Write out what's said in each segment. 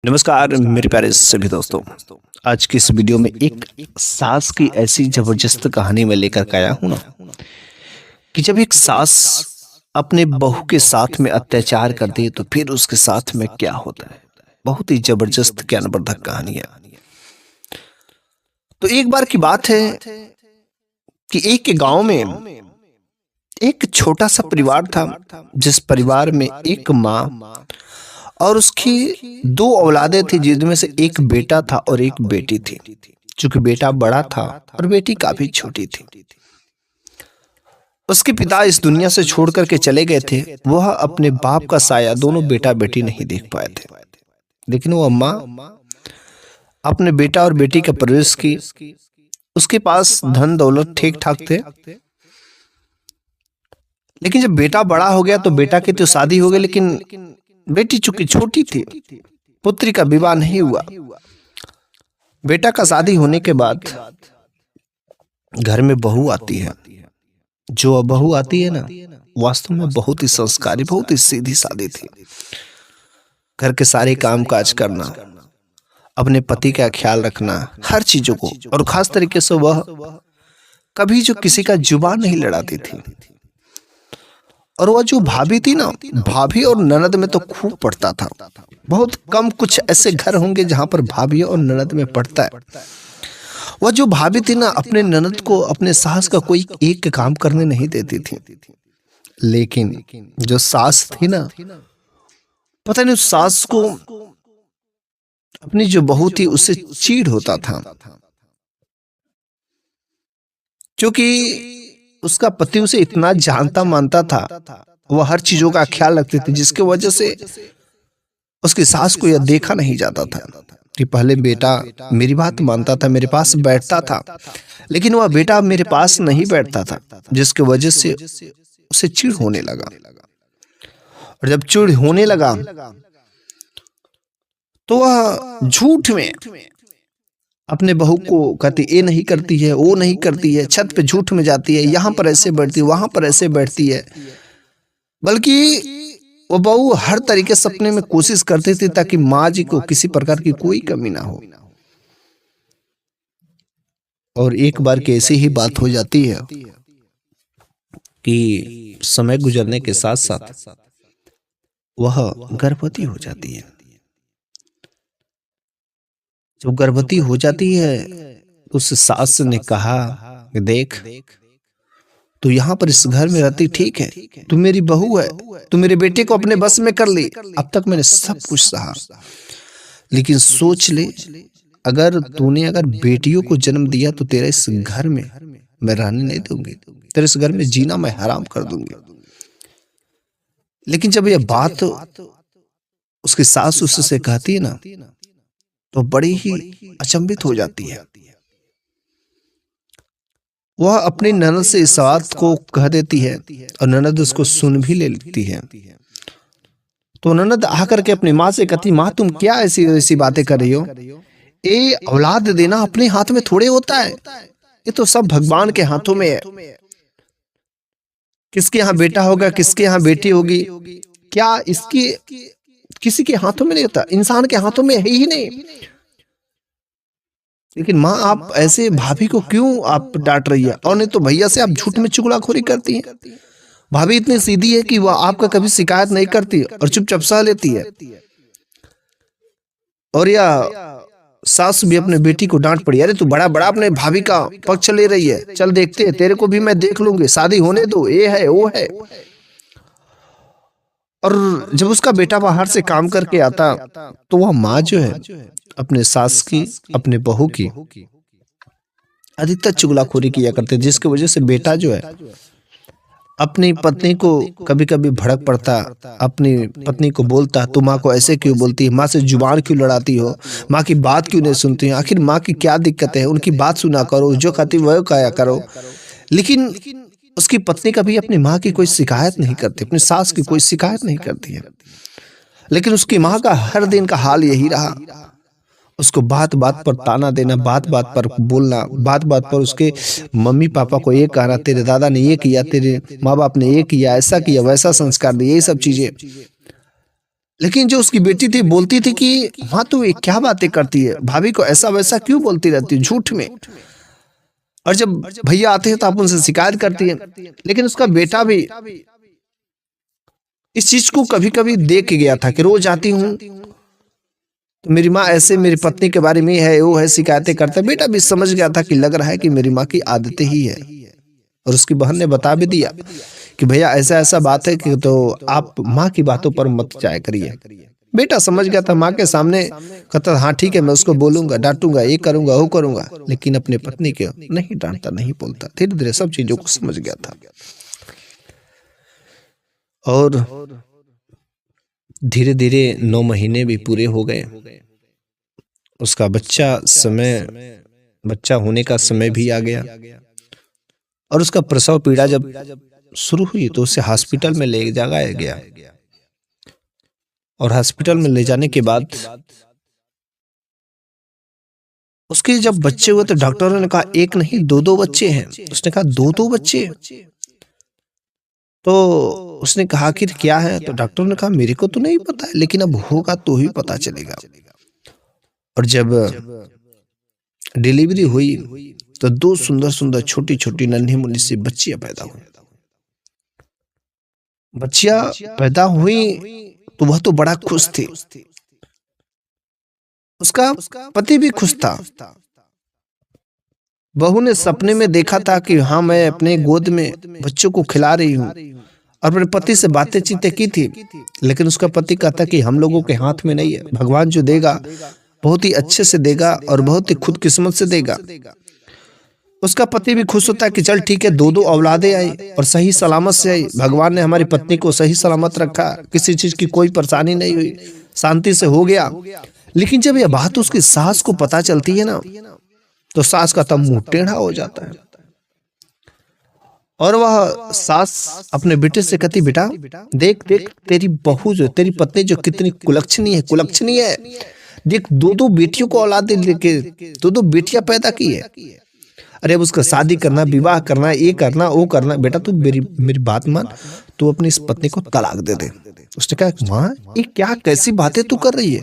नमस्कार मेरे प्यारे सभी दोस्तों। आज की इस वीडियो में एक सास की ऐसी जबरदस्त कहानी में लेकर के आया हूं ना कि जब एक सास अपने बहू के साथ में अत्याचार कर दे तो फिर उसके साथ में क्या होता है। बहुत ही जबरदस्त ज्ञानवर्धक कहानी है। तो एक बार की बात है कि एक गांव में एक छोटा सा परिवार था, जिस परिवार में एक माँ और उसकी दो औलादें थी, जिनमें से एक बेटा था और एक बेटी थी। चूंकि बेटा बड़ा था और बेटी काफी छोटी थी। उसके पिता इस दुनिया से छोड़ करके चले गए थे। वह अपने बाप का साया दोनों बेटा बेटी नहीं देख पाए थे, लेकिन वो अम्मा अपने बेटा और बेटी का परवरिश की। उसके पास धन दौलत ठीक ठाक थे, लेकिन जब बेटा बड़ा हो गया तो बेटा की तो शादी हो गई, लेकिन बेटी चूंकि छोटी थी, पुत्री का विवाह नहीं हुआ। बेटा का शादी होने के बाद घर में बहू आती है। जो बहू आती है ना, वास्तव में बहुत ही संस्कारी, बहुत ही सीधी सादी थी। घर के सारे काम काज करना, अपने पति का ख्याल रखना, हर चीजों को, और खास तरीके से वह कभी जो किसी का जुबान नहीं लड़ाती थी। और वह जो भाभी थी ना, भाभी और ननद में तो खूब पड़ता था। बहुत कम कुछ ऐसे घर होंगे जहां पर भाभी और ननद में पड़ता है। वह जो भाभी थी ना, अपने ननद को, अपने सास का कोई एक काम करने नहीं देती थी। लेकिन जो सास थी ना, पता नहीं उस सास को अपनी जो बहू थी उससे चीड़ होता था, क्योंकि उसका पति उसे इतना जानता मानता था। वह हर चीजों का ख्याल रखती थी, जिसकी वजह से उसकी सास को यह देखा नहीं जाता था कि पहले बेटा मेरी बात मानता था, मेरे पास बैठता था, लेकिन वह बेटा मेरे पास नहीं बैठता था, जिसकी वजह से उसे चिढ़ होने लगा। और जब चिढ़ होने लगा तो वह झूठ में अपने बहू को कहती, ये नहीं करती है, वो नहीं करती है, छत पे झूठ में जाती है, यहाँ पर ऐसे बैठती है, वहां पर ऐसे बैठती है। बल्कि वो बहू हर तरीके से सपने में कोशिश करती थी ताकि माँ जी को किसी प्रकार की कोई कमी ना हो। और एक बार की ऐसी ही बात हो जाती है कि समय गुजरने के साथ साथ वह गर्भवती हो जाती है। जब गर्भवती हो जाती है, उस सास ने कहा कि देख, तू यहाँ पर इस घर में रहती ठीक है, तू मेरी बहू है, तू मेरे बेटे को अपने बस में कर ली। अब तक मैंने सब कुछ सहा, लेकिन सोच ले, अगर तूने बेटियों को जन्म दिया तो तेरे इस घर में मैं रहने नहीं दूंगी, तेरे इस घर में जीना मैं हराम कर दूंगी। लेकिन जब यह बात उसकी सास उससे कहती है ना, तो बड़ी ही अचंभित हो जाती है। वह अपनी ननद से इस बात को कह देती है और ननद उसको सुन भी लेती है। तो ननद आकर के अपनी माँ से कहती, माँ तुम क्या ऐसी ऐसी बातें कर रही हो? ये औलाद देना अपने हाथ में थोड़े होता है, ये तो सब भगवान के हाथों में है। किसके यहाँ बेटा होगा, किसके यहाँ बेटी होगी, क्या इसकी किसी के हाथों में नहीं होता, इंसान के हाथों में है ही नहीं। लेकिन माँ आप ऐसे भाभी को क्यों आप डांट रही है? और नहीं तो भैया से आप झूठ में चुगलाखोरी करती हैं। भाभी इतनी सीधी है कि वह आपका कभी शिकायत नहीं करती और चुपचाप सह लेती है। और या सास भी अपने बेटी को डांट पड़ी, अरे तू बड़ा बड़ा अपने भाभी का पक्ष ले रही है, चल देखते हैं, तेरे को भी मैं देख लूंगी, शादी होने दो, ये है वो है। और जब उसका बेटा बाहर से काम करके आता तो वह माँ जो है अपने सास की, अपने बहू की अधिकतर चुगलाखोरी किया करते, जिसकी वजह से बेटा जो है अपनी पत्नी को कभी कभी भड़क पड़ता, अपनी पत्नी को बोलता, तू माँ को ऐसे क्यों बोलती है, माँ से जुबान क्यों लड़ाती हो, माँ की बात क्यों नहीं सुनती है, आखिर माँ की क्या दिक्कत है, उनकी बात सुना करो, जो कहती वह कहा करो। लेकिन उसकी पत्नी कभी अपनी माँ की कोई शिकायत नहीं करती, अपनी सास की कोई शिकायत नहीं करती है। लेकिन उसकी माँ का हर दिन का हाल यही रहा, उसको बात बात पर ताना देना, बात बात पर बोलना, बात बात पर उसके मम्मी पापा को ये कहना, तेरे दादा ने ये किया, तेरे माँ बाप ने ये किया, ऐसा किया, वैसा संस्कार दिए, ये सब चीजें। लेकिन जो उसकी बेटी थी बोलती थी कि माँ तू ये क्या बातें करती है, भाभी को ऐसा वैसा क्यों बोलती रहती है झूठ में। और जब भैया आते हैं तो आप उनसे शिकायत करती है। लेकिन उसका बेटा भी इस चीज को कभी कभी देख गया था कि रोज आती हूँ तो मेरी माँ ऐसे मेरी पत्नी के बारे में है वो है, शिकायतें करता है। बेटा भी समझ गया था कि लग रहा है कि मेरी माँ की आदतें ही है। और उसकी बहन ने बता भी दिया कि भैया ऐसा ऐसा बात है कि तो आप माँ की बातों पर मत जाया करिए। बेटा समझ गया था, माँ के सामने कहता हाँ ठीक है मैं उसको बोलूंगा, डांटूंगा, ये करूंगा वो करूंगा, लेकिन अपने पत्नी के नहीं डांटता, नहीं बोलता। धीरे धीरे सब चीजों को समझ गया था। और धीरे धीरे 9 महीने भी पूरे हो गए। उसका बच्चा होने का समय भी आ गया। और उसका प्रसव पीड़ा जब शुरू हुई तो उसे हॉस्पिटल में ले जाया गया। और हॉस्पिटल में ले जाने के बाद उसके जब बच्चे हुए तो डॉक्टरों ने कहा एक नहीं 2-2 बच्चे हैं। उसने कहा 2-2 बच्चे। तो उसने कहा कि क्या है, तो डॉक्टर ने कहा मेरे को तो नहीं पता है, लेकिन अब होगा तो ही पता चलेगा। और जब डिलीवरी हुई तो 2 सुंदर सुंदर छोटी छोटी नन्ही मुन्नी सी बच्चियां पैदा हुई। बच्चियां पैदा हुई तो वह तो बड़ा खुश थी, उसका पति भी खुश था। बहू ने सपने में देखा था कि हाँ मैं अपने गोद में बच्चों को खिला रही हूँ, और अपने पति से बातें चीतें की थी। लेकिन उसका पति कहता कि हम लोगों के हाथ में नहीं है, भगवान जो देगा बहुत ही अच्छे से देगा और बहुत ही खुद किस्मत से देगा। उसका पति भी खुश होता है कि चल ठीक है 2-2 औलादें आई और सही सलामत से आई। भगवान ने हमारी पत्नी को सही सलामत रखा, किसी चीज की कोई परेशानी नहीं हुई, शांति से हो गया। लेकिन जब यह बात उसकी सास को पता चलती है ना तो सास का तब मुंह टेढ़ा हो जाता है। और वह सास अपने बेटे से कहती बेटा देख देख तेरी बहू जो तेरी पत्नी जो कितनी कुलक्षणी है। देख 2-2 बेटियों को औलाद लेके 2-2 बेटियां पैदा की है। अरे अब उसका शादी करना, विवाह करना, ये करना वो करना। बेटा तू मेरी बात मान, तू अपनी इस पत्नी को तलाक दे दे। उसने कहा माँ ये क्या कैसी बातें तू कर रही है,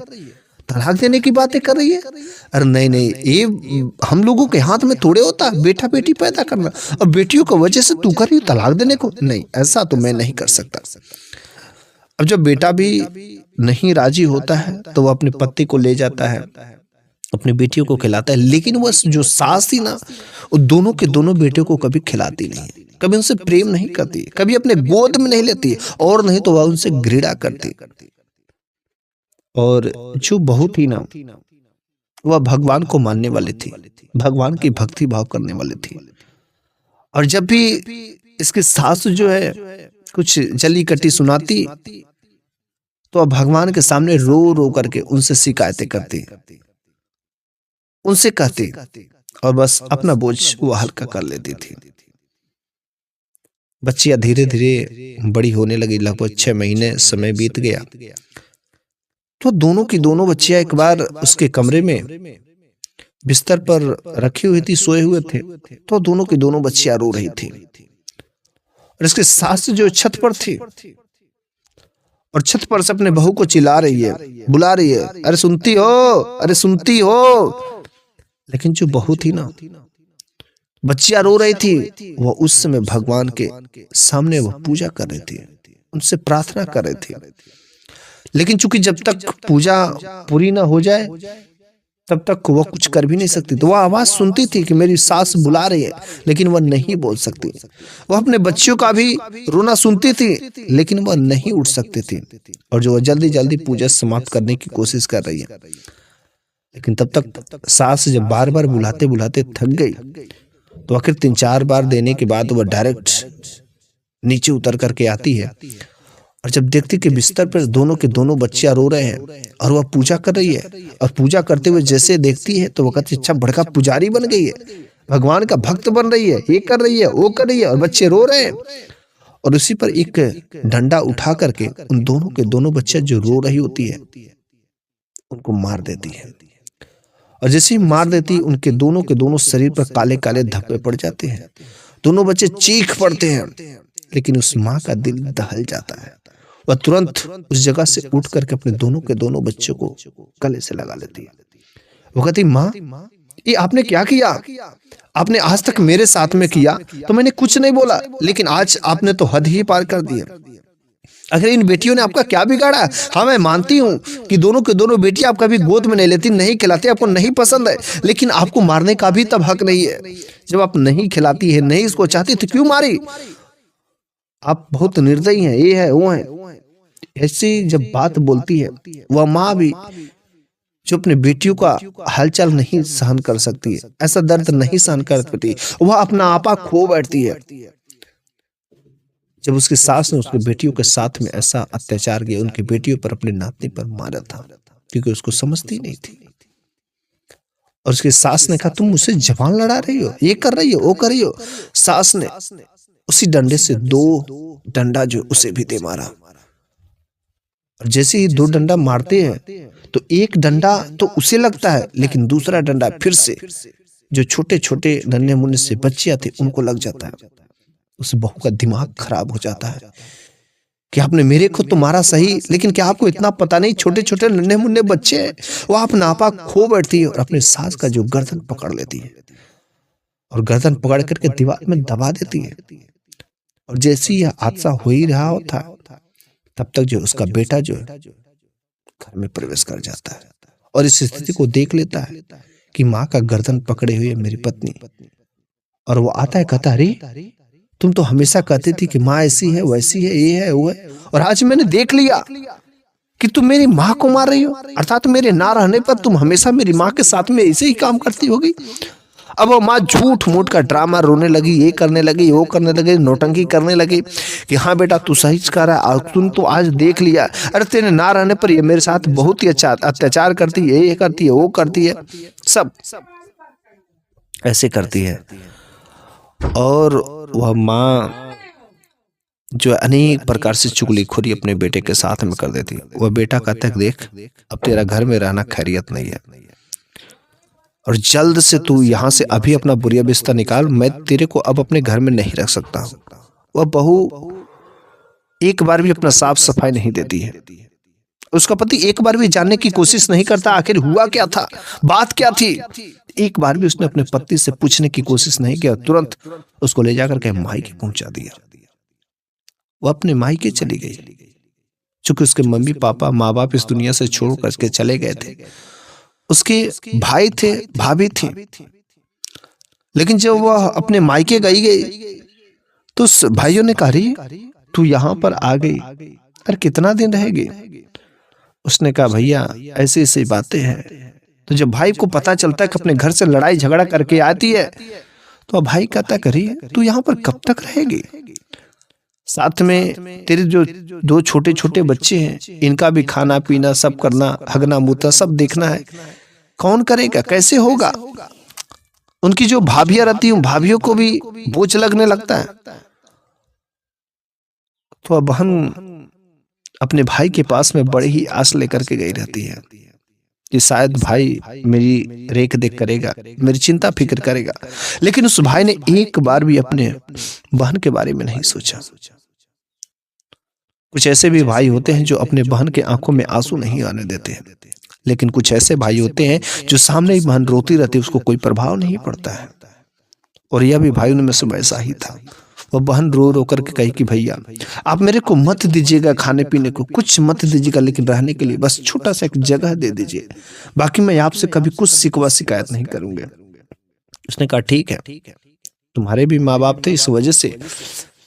तलाक देने की बातें कर रही है। अरे नहीं नहीं ये हम लोगों के हाथ में थोड़े होता बेटा बेटी पैदा करना, और बेटियों की वजह से तू कर रही है तलाक देने को। नहीं ऐसा तो मैं नहीं कर सकता। अब जब बेटा भी नहीं राजी होता है तो वह अपने पति को ले जाता है, अपनी बेटियों को खिलाता है। लेकिन वह जो सास थी ना वो दोनों के दोनों बेटियों को कभी खिलाती नहीं, कभी उनसे प्रेम नहीं करती, कभी अपने गोद में नहीं लेती, और नहीं तो वह उनसे घृणा करती। और जो बहू थी ना वह भगवान को मानने वाली थी, भगवान की भक्ति भाव करने वाली थी। और जब भी इसकी सास जो है कुछ जली कटी सुनाती तो वह भगवान के सामने रो रो करके उनसे शिकायतें करती, उनसे कहती, और बस अपना बोझ वो हल्का कर लेती थी। बच्चियां धीरे धीरे बड़ी होने लगी। लगभग 6 महीने समय बीत गया तो दोनों की दोनों बच्चियां एक बार उसके कमरे में बिस्तर पर रखी हुई थी, सोए हुए थे। तो दोनों की दोनों बच्चियां रो रही थी। और इसके सास जो छत पर थी और छत पर से अपने बहू को चिल्ला रही है, बुला रही है, अरे सुनती हो, अरे सुनती हो। लेकिन जो बहू थी ना बच्चियां रो रही थी, वह उस समय भगवान के सामने वह पूजा कर रही थी, उनसे प्रार्थना कर रही थी। लेकिन चूंकि जब तक पूजा पूरी ना हो जाए तब तक वह कुछ कर भी नहीं सकती। तो वह आवाज सुनती थी कि मेरी सास बुला रही है, लेकिन वह नहीं बोल सकती। वह अपने बच्चियों का भी रोना सुनती थी, लेकिन वह नहीं उठ सकती थी। और जो वह जल्दी जल्दी पूजा समाप्त करने की कोशिश कर रही है, लेकिन तब तक सास जब बार बार बुलाते बुलाते थक गई तो आखिर 3-4 बार देने के बाद वह डायरेक्ट नीचे उतर करके आती है। और जब देखती कि बिस्तर पर दोनों के दोनों बच्चियां रो रहे हैं और वह पूजा कर रही है, और पूजा करते हुए जैसे देखती है तो वह कहती अच्छा बड़का पुजारी बन गई है, भगवान का भक्त बन रही है, ये कर रही है वो कर रही है, और बच्चे रो रहे हैं। और उसी पर एक डंडा उठा करके उन दोनों के दोनों बच्चे जो रो रही होती है उनको मार देती है। और जैसे ही मार देती उनके दोनों के दोनों शरीर पर काले काले धब्बे पड़ जाते हैं। दोनों बच्चे चीख पड़ते हैं, लेकिन उस माँ का दिल दहल जाता है। वह तुरंत उस जगह से उठ करके अपने दोनों के दोनों बच्चों को गले से लगा लेती है। वो कहती, माँ ये आपने क्या किया? आपने आज तक मेरे साथ में किया तो मैंने कुछ नहीं बोला, लेकिन आज आपने तो हद ही पार कर दी है। अगर इन बेटियों ने आपका क्या बिगाड़ा? हाँ मैं मानती हूँ कि दोनों के दोनों बेटियां आप कभी गोद में नहीं लेती, नहीं खिलाती, आपको नहीं पसंद है, लेकिन आपको मारने का भी तब हक नहीं है। जब आप नहीं खिलाती है, नहीं इसको चाहती, तो क्यों मारी? आप बहुत निर्दयी हैं, ये है वो है। ऐसी जब बात बोलती है, वह माँ भी जो अपने बेटियों का हालचाल नहीं सहन कर सकती है, ऐसा दर्द नहीं सहन कर सकती, वह अपना आपा खो बैठती है। जब उसकी सास ने उसके बेटियों के साथ में ऐसा अत्याचार किया, उनकी बेटियों पर, अपने नातनी पर मारा था, क्योंकि उसको समझती नहीं थी। और उसकी सास ने कहा, तुम मुझसे जबान लड़ा रही हो, ये कर रही हो, वो कर रही हो। सास ने उसी डंडे से 2 डंडा जो उसे भी दे मारा। और जैसे ही 2 डंडा मारते हैं तो एक डंडा तो उसे लगता है, लेकिन दूसरा डंडा फिर से जो छोटे छोटे नन्हे मुन्ने से बच्चियां थे उनको लग जाता है। उस बहू का दिमाग खराब हो जाता है कि आपने मेरे को तो मारा सही, लेकिन क्या आपको इतना पता नहीं छोटे छोटे नन्हे मुन्ने बच्चे हैं? वो आप नापा खो बैठती है और अपने सास का जो गर्दन पकड़ लेती है और गर्दन पकड़ करके दीवार में दबा देती है। और जैसे ही यह हादसा हो ही रहा होता तब तक जो उसका बेटा जो है घर में प्रवेश कर जाता है और इस स्थिति को देख लेता है कि माँ का गर्दन पकड़े हुए मेरी पत्नी। और वो आता है, कहता, अरे तुम तो हमेशा कहती थी कि माँ ऐसी है, वैसी है, ये है, वो है, और आज मैंने देख लिया कि तुम मेरी माँ को मार रही हो, अर्थात मेरे ना रहने पर तुम हमेशा मेरी माँ के साथ में ऐसे ही काम करती होगी। अब वो माँ झूठ मूठ का ड्रामा, रोने लगी, ये करने लगी, वो करने लगी, नौटंकी करने लगी कि हाँ बेटा तू सही कर रहा है, तुम तो आज देख लिया, अरे तेरे ना रहने पर ये मेरे साथ बहुत ही अच्छा अत्याचार करती है, ये करती है, वो करती है, सब ऐसे करती है। और वह माँ जो अनेक प्रकार से चुगलीखोरी अपने बेटे के साथ में कर देती है। वह बेटा कहता है, देख अब तेरा घर में रहना खैरियत नहीं है और जल्द से तू यहाँ से अभी अपना बुरिया बिस्तर निकाल, मैं तेरे को अब अपने घर में नहीं रख सकता हूँ। वह बहू एक बार भी अपना साफ सफाई नहीं देती है। उसका पति एक बार भी जानने की कोशिश नहीं करता आखिर हुआ क्या था, बात क्या थी। एक बार भी उसने अपने पति से पूछने की कोशिश नहीं किया, तुरंत उसको ले जाकर के मायके पहुंचा दिया। वो अपने मायके चली गई, चूंकि उसके मम्मी पापा माँ बाप इस दुनिया से छोड़ करके चले गए थे। उसके भाई थे, भाभी थी, लेकिन जब वह अपने मायके गई तो उस भाइयों ने कहा, तू यहाँ पर आ गई, अरे कितना दिन रहेगी? उसने कहा, भैया ऐसी ऐसी बातें हैं। तो जब भाई को पता चलता है कि अपने घर से लड़ाई झगड़ा करके आती है, तो भाई कहता, करिए तू यहाँ पर कब तक रहेगी? साथ में तेरे जो 2 छोटे छोटे बच्चे हैं, इनका भी खाना पीना सब करना, हगना मूतना सब देखना है, कौन करेगा, कैसे होगा? उनकी जो भाभियां रहती हैं, भाभियों को भी बोझ लगने लगता है। तो बहन अपने भाई के पास में बड़ी ही आस लेकर के गई रहती है कि शायद भाई मेरी रेख देख करेगा, मेरी चिंता फिक्र करेगा, लेकिन उस भाई ने एक बार भी अपने बहन के बारे में नहीं सोचा। कुछ ऐसे भी भाई होते हैं जो अपने बहन के आंखों में आंसू नहीं आने देते हैं, लेकिन कुछ ऐसे भाई होते हैं जो सामने ही बहन रोती रहती है, उसको कोई प्रभाव नहीं पड़ता है। और यह भी भाइयों में से वैसा ही था। वह बहन रो रो करके कही कि भैया आप मेरे को मत दीजिएगा, खाने पीने को कुछ मत दीजिएगा, लेकिन रहने के लिए बस छोटा सा एक जगह दे दीजिए, बाकी मैं आपसे कभी कुछ शिकवा शिकायत नहीं करूंगा। उसने कहा, ठीक है, तुम्हारे भी माँ बाप थे, इस वजह से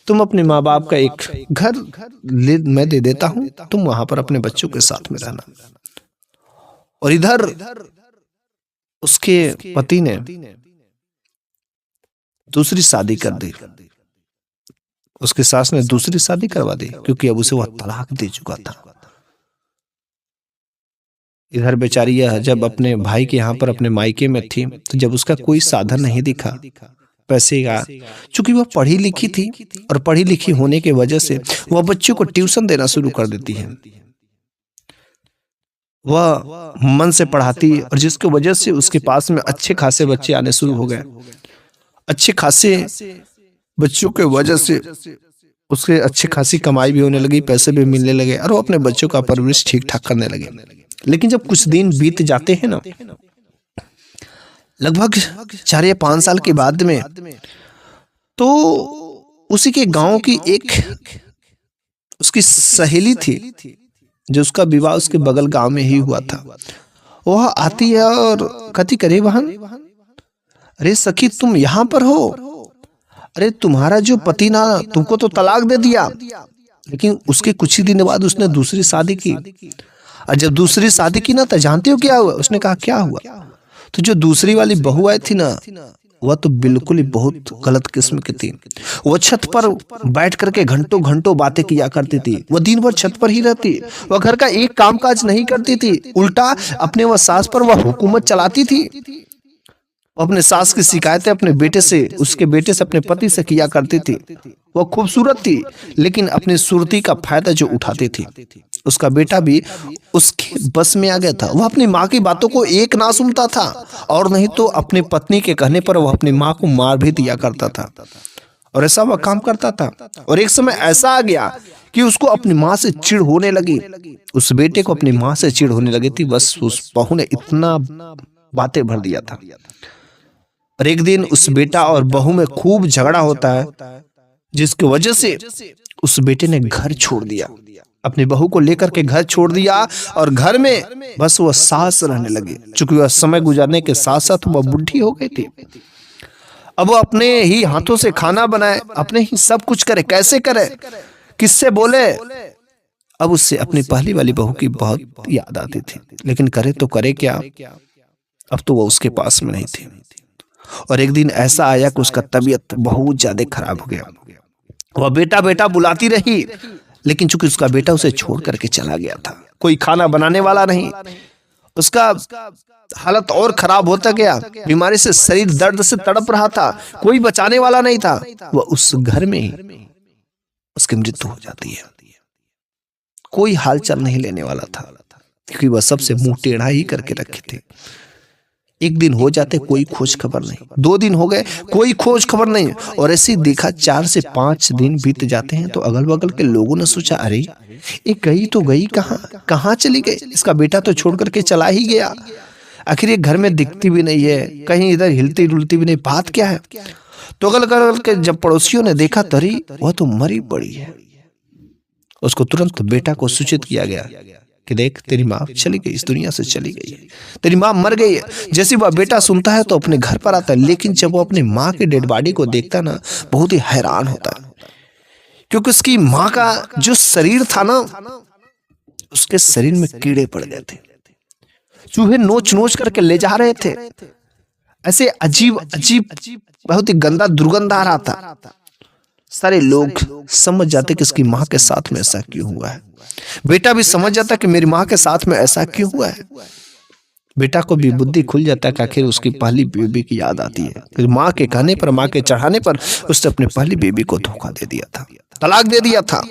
तुम अपने माँ बाप का एक घर मैं दे देता हूं, तुम वहां पर अपने बच्चों के साथ में रहना। और इधर उसके पति ने दूसरी शादी कर दी, उसकी सास ने दूसरी शादी करवा दी, क्योंकि अब उसे वह तलाक दे चुका था। इधर बेचारी यह जब अपने भाई के यहाँ पर अपने मायके में थी, तो जब उसका कोई साधन नहीं दिखा पैसे का, चूंकि वह पढ़ी लिखी थी और पढ़ी लिखी होने की वजह से वह बच्चों को ट्यूशन देना शुरू कर देती है। वह मन से पढ़ाती है और जिसकी वजह से उसके पास में अच्छे खासे बच्चे आने शुरू हो गए। अच्छे खासे बच्चों के वजह से उसके अच्छी खासी कमाई भी होने लगी, पैसे भी मिलने लगे और वो अपने बच्चों का परवरिश ठीक ठाक करने लगे। लेकिन जब कुछ दिन बीत जाते हैं ना, लगभग 4 या 5 साल के बाद में, तो उसी के गांव की एक उसकी सहेली थी, जो उसका विवाह उसके बगल गांव में ही हुआ था। वह आती है और कहती, करे बहन, अरे सखी तुम यहाँ पर हो, अरे तुम्हारा जो पति ना तुमको तो तलाक दे दिया, लेकिन उसके कुछ ही दिन बाद उसने दूसरी शादी की। और जब दूसरी शादी की ना, तो जानते हो क्या हुआ? उसने कहा क्या हुआ? तो जो दूसरी वाली बहू आई थी ना, वह तो बिल्कुल ही बहुत गलत किस्म की थी। वह छत पर बैठ करके घंटों घंटों बातें किया करती थी। वह दिन भर छत पर ही रहती। वह घर का एक कामकाज नहीं करती थी, उल्टा अपने वह सास पर वह हुकूमत चलाती थी। अपने सास की शिकायतें अपने बेटे से, उसके बेटे से, अपने पति से किया करती थी। वह खूबसूरत थी, लेकिन अपनी सूरती का फायदा जो उठाती थी। उसका बेटा भी उसके बस में आ गया था। वह अपनी माँ की बातों को एक ना सुनता था, और नहीं तो अपनी पत्नी के कहने पर वह अपनी माँ को मार भी दिया करता था, और ऐसा वह काम करता था। और एक समय ऐसा आ गया कि उसको अपनी माँ से चिढ़ होने लगी। उस बेटे को अपनी माँ से चिढ़ होने लगी थी। बस उस बहू ने इतना बातें भर दिया था। और एक दिन उस बेटा और बहू में खूब झगड़ा होता है, जिसकी वजह से उस बेटे ने घर छोड़ दिया, अपनी बहू को लेकर के घर छोड़ दिया, और घर में बस वह सास रहने लगी। चूंकि वह समय गुजारने के साथ साथ वह बुढ़ी हो गई थी। अब वो अपने ही हाथों से खाना बनाए, अपने ही सब कुछ करे। कैसे करे, किससे बोले? अब उससे अपनी पहली वाली बहू की बहुत याद आती थी, लेकिन करे तो करे क्या, अब तो वह उसके पास में नहीं थी। और एक दिन ऐसा आया कि उसका तबीयत बहुत ज्यादा खराब हो गया। वह बेटा बेटा बुलाती रही, लेकिन चूंकि उसका बेटा उसे छोड़ करके चला गया था, कोई खाना बनाने वाला नहीं, उसका हालत और खराब होता गया। बीमारी से शरीर दर्द से तड़प रहा था, कोई बचाने वाला नहीं था। वह उस घर में ही उसकी मृत्यु हो जाती है। कोई हालचाल नहीं लेने वाला था, क्योंकि वह सबसे मुंह टेढ़ा ही करके रखे थे। एक दिन हो जाते, कोई खोज खबर नहीं। 2 दिन हो गए, कोई खोज खबर नहीं। और ऐसे ही देखा 4 से 5 दिन बीत जाते हैं, तो अगल बगल के लोगों ने सोचा, अरे ये गई तो गई कहाँ चली गई? इसका बेटा तो छोड़ करके चला ही गया। आखिर ये घर में दिखती भी नहीं है, कहीं इधर हिलती डुलती भी नहीं, बात क्या है? तो अगल बगल के जब पड़ोसियों ने देखा, तरी वह तो मरी पड़ी है। उसको तुरंत बेटा को सूचित किया गया कि देख, तेरी माँ चली गई, इस दुनिया से चली गई है, तेरी माँ मर गई है। जैसे वह बेटा सुनता है तो अपने घर पर आता है, लेकिन जब वो अपनी माँ की डेड बॉडी को देखता ना, बहुत ही हैरान होता है, क्योंकि उसकी माँ का जो शरीर था ना, उसके शरीर में कीड़े पड़ गए थे। चूहे नोच नोच करके ले जा रहे थे। ऐसे अजीब अजीब बहुत ही गंदा दुर्गंध आ रहा था। सारे लोग समझ जाते कि इसकी माँ के साथ में ऐसा क्यों हुआ है। बेटा भी समझ जाता कि मेरी माँ के साथ में ऐसा क्यों हुआ है। बेटा को भी बुद्धि खुल जाता है कि आखिर उसकी पहली बेबी की याद आती है। फिर माँ के कहने पर, माँ के चढ़ाने पर उसने अपने पहली बेबी को धोखा दे दिया था, तलाक दे दिया था।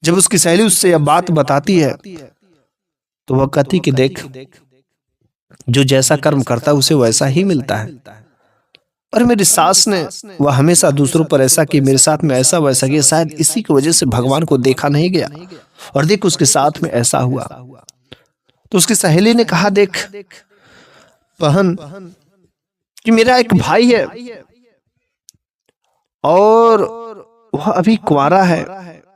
जब उसकी सहेली उससे यह बात बताती है, तो वह कहती कि देख, जो जैसा कर्म करता है उसे वैसा ही मिलता है। और मेरी सास ने वह हमेशा दूसरों पर ऐसा कि मेरे साथ में ऐसा वैसा किया, शायद इसी की वजह से भगवान को देखा नहीं गया, और देख उसके साथ में ऐसा हुआ। तो उसकी सहेली ने कहा, देख बहन, कि मेरा एक भाई है और वह अभी कुंवारा है,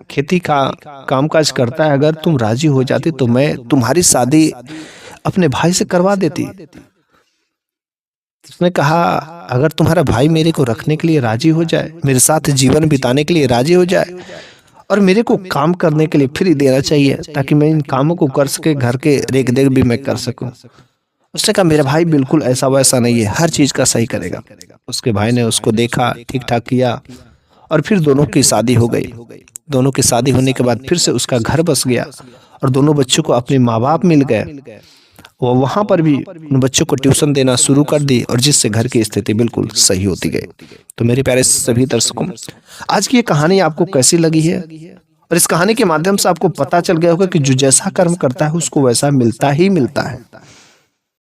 खेती का कामकाज करता है। अगर तुम राजी हो जाती तो मैं तुम्हारी शादी अपने भाई से करवा देती। उसने कहा, अगर तुम्हारा भाई मेरे को रखने के लिए राजी हो जाए, मेरे साथ जीवन बिताने के लिए राजी हो जाए, और मेरे को काम करने के लिए फ्री देना चाहिए, ताकि मैं इन कामों को कर सके, घर के रेख देख भी मैं कर सकूं। उसने कहा, मेरा भाई बिल्कुल ऐसा वैसा नहीं है, हर चीज का सही करेगा। उसके भाई ने उसको देखा, ठीक ठाक किया, और फिर दोनों की शादी हो गई। दोनों की शादी होने के बाद फिर से उसका घर बस गया, और दोनों बच्चों को अपने माँ बाप मिल गए। वो वहां पर भी उन बच्चों को ट्यूशन देना शुरू कर दी, और जिससे घर की स्थिति बिल्कुल सही होती गई। तो मेरे प्यारे सभी दर्शकों, आज की ये कहानी आपको कैसी लगी है? और इस कहानी के माध्यम से आपको पता चल गया होगा कि जो जैसा कर्म करता है उसको वैसा मिलता ही मिलता है।